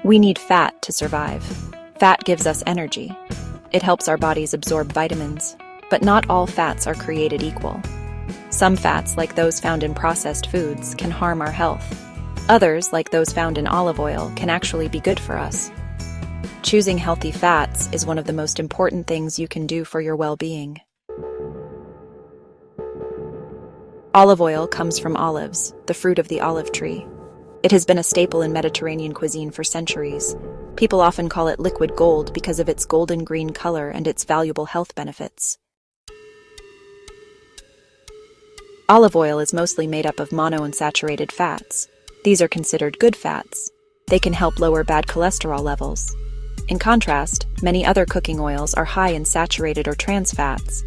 We need fat to survive. Fat gives us energy. It helps our bodies absorb vitamins, but not all fats are created equal. Some fats, like those found in processed foods, can harm our health. Others, like those found in olive oil, can actually be good for us. Choosing healthy fats is one of the most important things you can do for your well-being. Olive oil comes from olives, the fruit of the olive tree. It has been a staple in Mediterranean cuisine for centuries. People often call it liquid gold because of its golden green color and its valuable health benefits. Olive oil is mostly made up of monounsaturated fats. These are considered good fats. They can help lower bad cholesterol levels. In contrast, many other cooking oils are high in saturated or trans fats.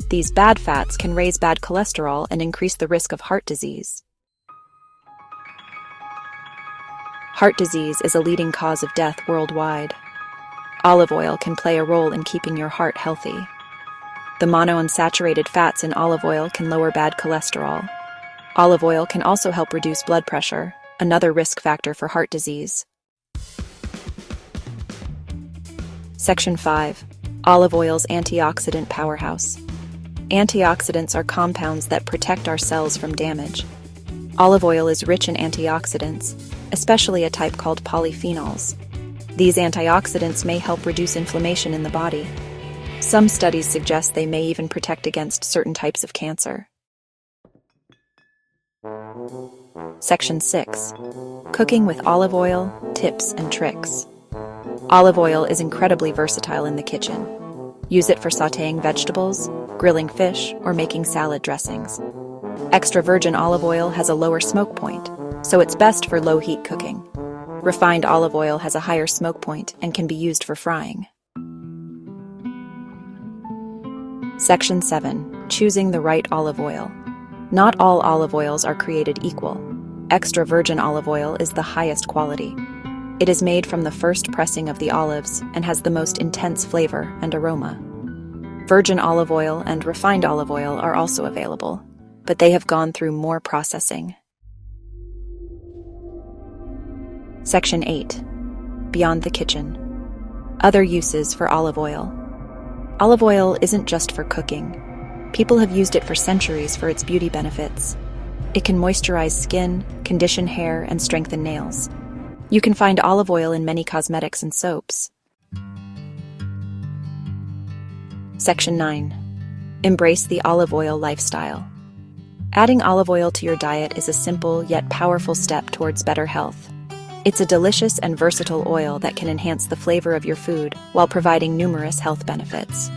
These bad fats can raise bad cholesterol and increase the risk of heart disease. Heart disease is a leading cause of death worldwide. Olive oil can play a role in keeping your heart healthy. The monounsaturated fats in olive oil can lower bad cholesterol. Olive oil can also help reduce blood pressure, another risk factor for heart disease. Section 5. Olive oil's antioxidant powerhouse. Antioxidants are compounds that protect our cells from damage. Olive oil is rich in antioxidants, especially a type called polyphenols. These antioxidants may help reduce inflammation in the body. Some studies suggest they may even protect against certain types of cancer. Section 6. Cooking with olive oil, tips and tricks. Olive oil is incredibly versatile in the kitchen. Use it for sautéing vegetables, grilling fish, or making salad dressings. Extra virgin olive oil has a lower smoke point, so it's best for low-heat cooking. Refined olive oil has a higher smoke point and can be used for frying. Section 7. Choosing the right olive oil. Not all olive oils are created equal. Extra virgin olive oil is the highest quality. It is made from the first pressing of the olives and has the most intense flavor and aroma. Virgin olive oil and refined olive oil are also available, but they have gone through more processing. Section 8. Beyond the kitchen. Other uses for olive oil. Olive oil isn't just for cooking. People have used it for centuries for its beauty benefits. It can moisturize skin, condition hair, and strengthen nails. You can find olive oil in many cosmetics and soaps. Section 9. Embrace the olive oil lifestyle. Adding olive oil to your diet is a simple yet powerful step towards better health. It's a delicious and versatile oil that can enhance the flavor of your food while providing numerous health benefits.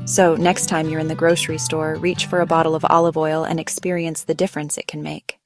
So, next time you're in the grocery store, reach for a bottle of olive oil and experience the difference it can make.